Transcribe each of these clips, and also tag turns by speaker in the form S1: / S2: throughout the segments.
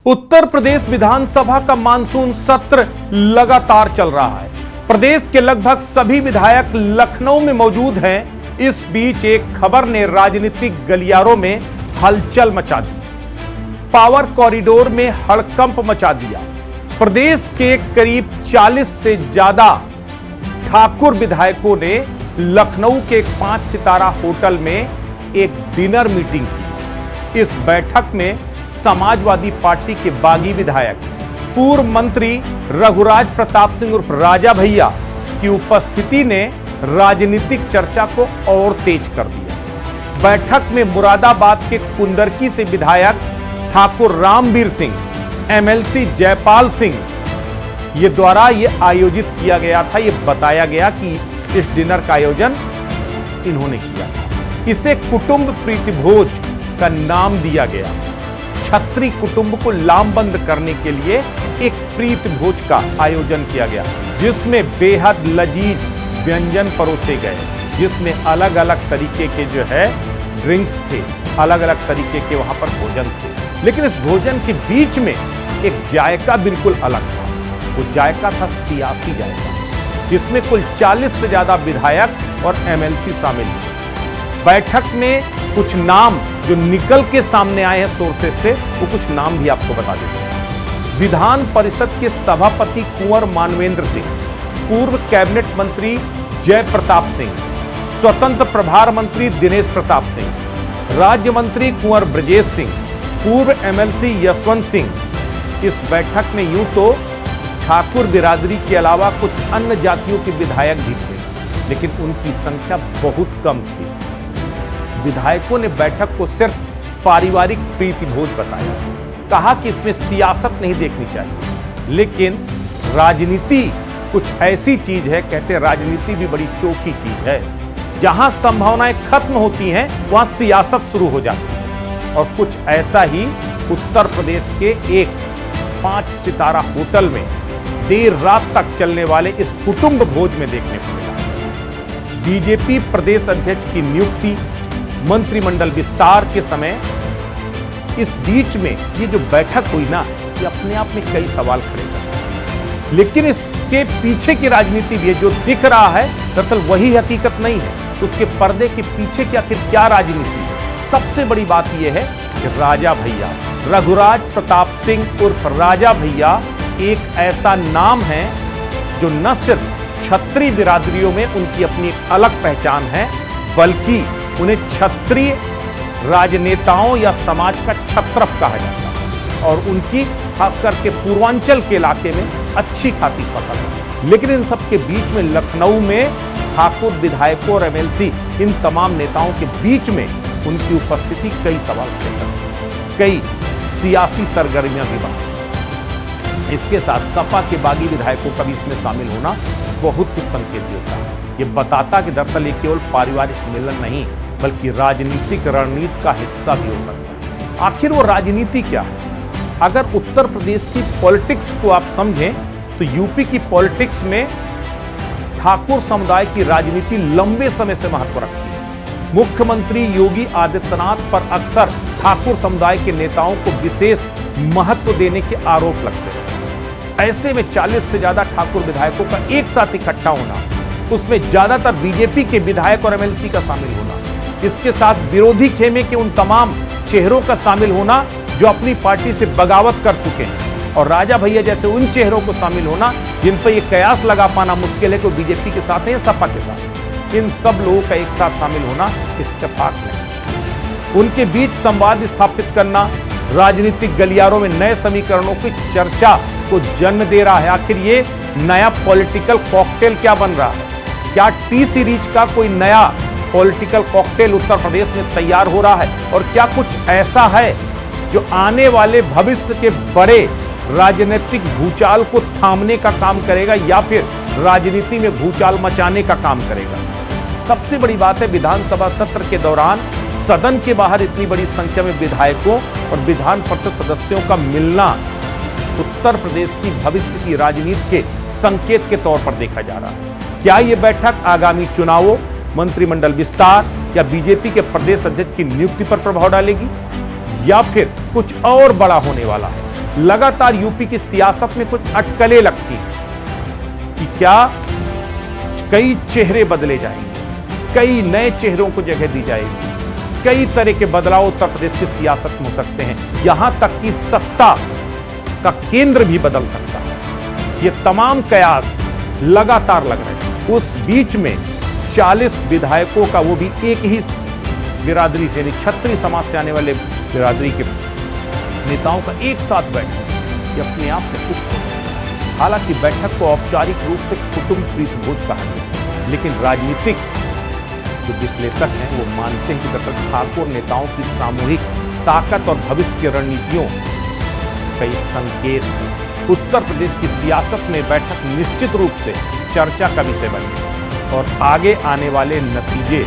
S1: उत्तर प्रदेश विधानसभा का मानसून सत्र लगातार चल रहा है। प्रदेश के लगभग सभी विधायक लखनऊ में मौजूद हैं। इस बीच एक खबर ने राजनीतिक गलियारों में हलचल मचा दी। पावर कॉरिडोर में हड़कंप मचा दिया। प्रदेश के करीब 40 से ज्यादा ठाकुर विधायकों ने लखनऊ के एक 5 सितारा होटल में एक डिनर मीटिंग की। इस बैठक में समाजवादी पार्टी के बागी विधायक पूर्व मंत्री रघुराज प्रताप सिंह उर्फ राजा भैया की उपस्थिति ने राजनीतिक चर्चा को और तेज कर दिया। बैठक में मुरादाबाद के कुंदरकी से विधायक ठाकुर रामवीर सिंह, एमएलसी जयपाल सिंह ये द्वारा ये आयोजित किया गया था। ये बताया गया कि इस डिनर का आयोजन इन्होंने किया था। इसे कुटुंब प्रीति भोज का नाम दिया गया। छत्री कुटुंब को लामबंद करने के लिए एक प्रीत भोज का आयोजन किया गया, जिसमें बेहद लजीज व्यंजन परोसे गए, जिसमें अलग अलग तरीके के जो है ड्रिंक्स थे, अलग अलग तरीके के वहां पर भोजन थे। लेकिन इस भोजन के बीच में एक जायका बिल्कुल अलग था। वो जायका था सियासी जायका, जिसमें कुल 40 से ज्यादा विधायक और एमएलसी शामिल थे। बैठक में कुछ नाम जो निकल के सामने आए हैं सोर्सेस से, वो कुछ नाम भी आपको बता देते हैं। विधान परिषद के सभापति कुंवर मानवेंद्र सिंह, पूर्व कैबिनेट मंत्री जय प्रताप सिंह, स्वतंत्र प्रभार मंत्री दिनेश प्रताप सिंह, राज्य मंत्री कुंवर ब्रजेश सिंह, पूर्व एमएलसी यशवंत सिंह। इस बैठक में यूं तो ठाकुर बिरादरी के अलावा कुछ अन्य जातियों के विधायक भी थे, लेकिन उनकी संख्या बहुत कम थी। विधायकों ने बैठक को सिर्फ पारिवारिक प्रीति भोज बताया, कहा कि इसमें सियासत नहीं देखनी चाहिए, लेकिन राजनीति कुछ ऐसी चीज है, कहते हैं राजनीति भी बड़ी चोखी चीज है। जहां संभावनाएं खत्म होती हैं वहां सियासत शुरू हो जाती है। और कुछ ऐसा ही उत्तर प्रदेश के एक 5 सितारा होटल में देर रात तक चलने वाले इस कुटुंब भोज में देखने को मिला। बीजेपी प्रदेश अध्यक्ष की नियुक्ति, मंत्रिमंडल विस्तार के समय इस बीच में ये जो बैठक हुई ना, ये अपने आप में कई सवाल खड़े करते हैं। लेकिन इसके पीछे की राजनीति भी है। जो दिख रहा है दरअसल वही हकीकत नहीं है। उसके पर्दे के पीछे की आखिर क्या राजनीति है? सबसे बड़ी बात यह है कि राजा भैया रघुराज प्रताप सिंह उर्फ राजा भैया एक ऐसा नाम है जो न सिर्फ छत्री बिरादरियों में उनकी अपनी एक अलग पहचान है, बल्कि उन्हें क्षत्रिय राजनेताओं या समाज का छत्रप कहा जाता है। और उनकी खास करके पूर्वांचल के इलाके में अच्छी खासी पकड़ है। लेकिन इन सब के बीच में लखनऊ में ठाकुर विधायकों और एमएलसी इन तमाम नेताओं के बीच में उनकी उपस्थिति कई सवाल खड़े करती है, कई सियासी सरगर्मियां भी बढ़ती। इसके साथ सपा के बागी विधायकों का भी इसमें शामिल होना बहुत कुछ संकेत देता है। ये बताता कि दरअसल ये केवल पारिवारिक मिलन नहीं, बल्कि राजनीतिक रणनीति का हिस्सा भी हो सकता है। आखिर वो राजनीति क्या है? अगर उत्तर प्रदेश की पॉलिटिक्स को आप समझें तो यूपी की पॉलिटिक्स में ठाकुर समुदाय की राजनीति लंबे समय से महत्व रखती है। मुख्यमंत्री योगी आदित्यनाथ पर अक्सर ठाकुर समुदाय के नेताओं को विशेष महत्व देने के आरोप लगते हैं। ऐसे में 40 से ज्यादा ठाकुर विधायकों का एक साथ इकट्ठा होना, उसमें ज्यादातर बीजेपी के विधायक और एमएलसी का शामिल होना, इसके साथ विरोधी खेमे के उन तमाम चेहरों का शामिल होना जो अपनी पार्टी से बगावत कर चुके हैं, और राजा भैया जैसे उन चेहरों को शामिल होना जिन पर यह कयास लगा पाना मुश्किल है कि बीजेपी के साथ है या सपा के साथ। इन सब लोगों का एक साथ शामिल होना इत्तेफाक नहीं। उनके बीच संवाद स्थापित करना राजनीतिक गलियारों में नए समीकरणों की चर्चा को जन्म दे रहा है। आखिर ये नया पॉलिटिकल कॉकटेल क्या बन रहा है? क्या टी सीरीज का कोई नया पॉलिटिकल कॉकटेल उत्तर प्रदेश में तैयार हो रहा है? और क्या कुछ ऐसा है जो आने वाले भविष्य के बड़े राजनीतिक भूचाल को थामने का काम करेगा, या फिर राजनीति में भूचाल मचाने का काम करेगा? सबसे बड़ी बात है, विधानसभा सत्र के दौरान सदन के बाहर इतनी बड़ी संख्या में विधायकों और विधान परिषद सदस्यों का मिलना उत्तर प्रदेश की भविष्य की राजनीति के संकेत के तौर पर देखा जा रहा है। क्या यह बैठक आगामी चुनावों, मंत्रिमंडल विस्तार या बीजेपी के प्रदेश अध्यक्ष की नियुक्ति पर प्रभाव डालेगी, या फिर कुछ और बड़ा होने वाला है? लगातार यूपी की सियासत में कुछ अटकलें लगती हैं कि क्या कई चेहरे बदले जाएंगे, कई नए चेहरों को जगह दी जाएगी, कई तरह के बदलाव उत्तर प्रदेश की सियासत में हो सकते हैं, यहां तक कि सत्ता का केंद्र भी बदल सकता है। ये तमाम कयास लगातार लग रहे हैं। उस बीच में 40 विधायकों का, वो भी एक ही बिरादरी से, यानी क्षत्रिय समाज से आने वाले बिरादरी के नेताओं का एक साथ बैठक, ये अपने आप में कुछ नहीं। हालांकि बैठक को औपचारिक रूप से कुटुंब प्रीत भोज कहा गया, लेकिन राजनीतिक जो विश्लेषक हैं वो मानते हैं कि डॉक्टर ठाकुर नेताओं की सामूहिक ताकत और भविष्य की रणनीतियों का ये संकेत है। उत्तर प्रदेश की सियासत में बैठक निश्चित रूप से चर्चा का विषय बनी और आगे आने वाले नतीजे,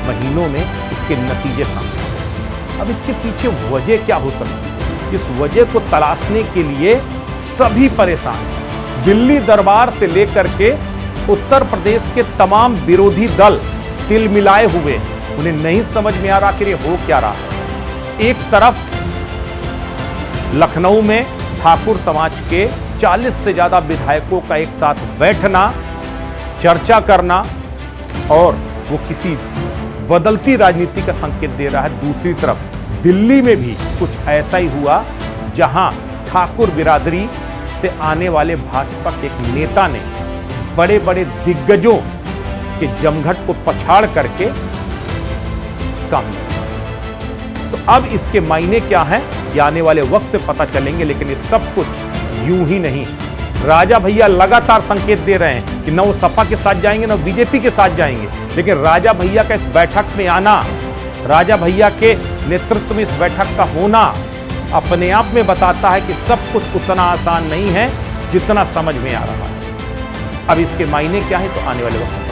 S1: महीनों में इसके नतीजे सामने आ सकते हैं। अब इसके पीछे वजह क्या हो सकती है, इस वजह को तलाशने के लिए सभी परेशान हैं। दिल्ली दरबार से लेकर के उत्तर प्रदेश के तमाम विरोधी दल तिल मिलाए हुए, उन्हें नहीं समझ में आ रहा कि ये हो क्या रहा है। एक तरफ लखनऊ में ठाकुर समाज के 40 से ज्यादा विधायकों का एक साथ बैठना, चर्चा करना, और वो किसी बदलती राजनीति का संकेत दे रहा है। दूसरी तरफ दिल्ली में भी कुछ ऐसा ही हुआ, जहां ठाकुर बिरादरी से आने वाले भाजपा के एक नेता ने बड़े बड़े दिग्गजों के जमघट को पछाड़ करके काम किया। तो अब इसके मायने क्या हैं, ये आने वाले वक्त में पता चलेंगे, लेकिन ये सब कुछ यूं ही नहीं। राजा भैया लगातार संकेत दे रहे हैं कि न वो सपा के साथ जाएंगे, न बीजेपी के साथ जाएंगे, लेकिन राजा भैया का इस बैठक में आना, राजा भैया के नेतृत्व में इस बैठक का होना अपने आप में बताता है कि सब कुछ उतना आसान नहीं है जितना समझ में आ रहा है। अब इसके मायने क्या है, तो आने वाले वक्त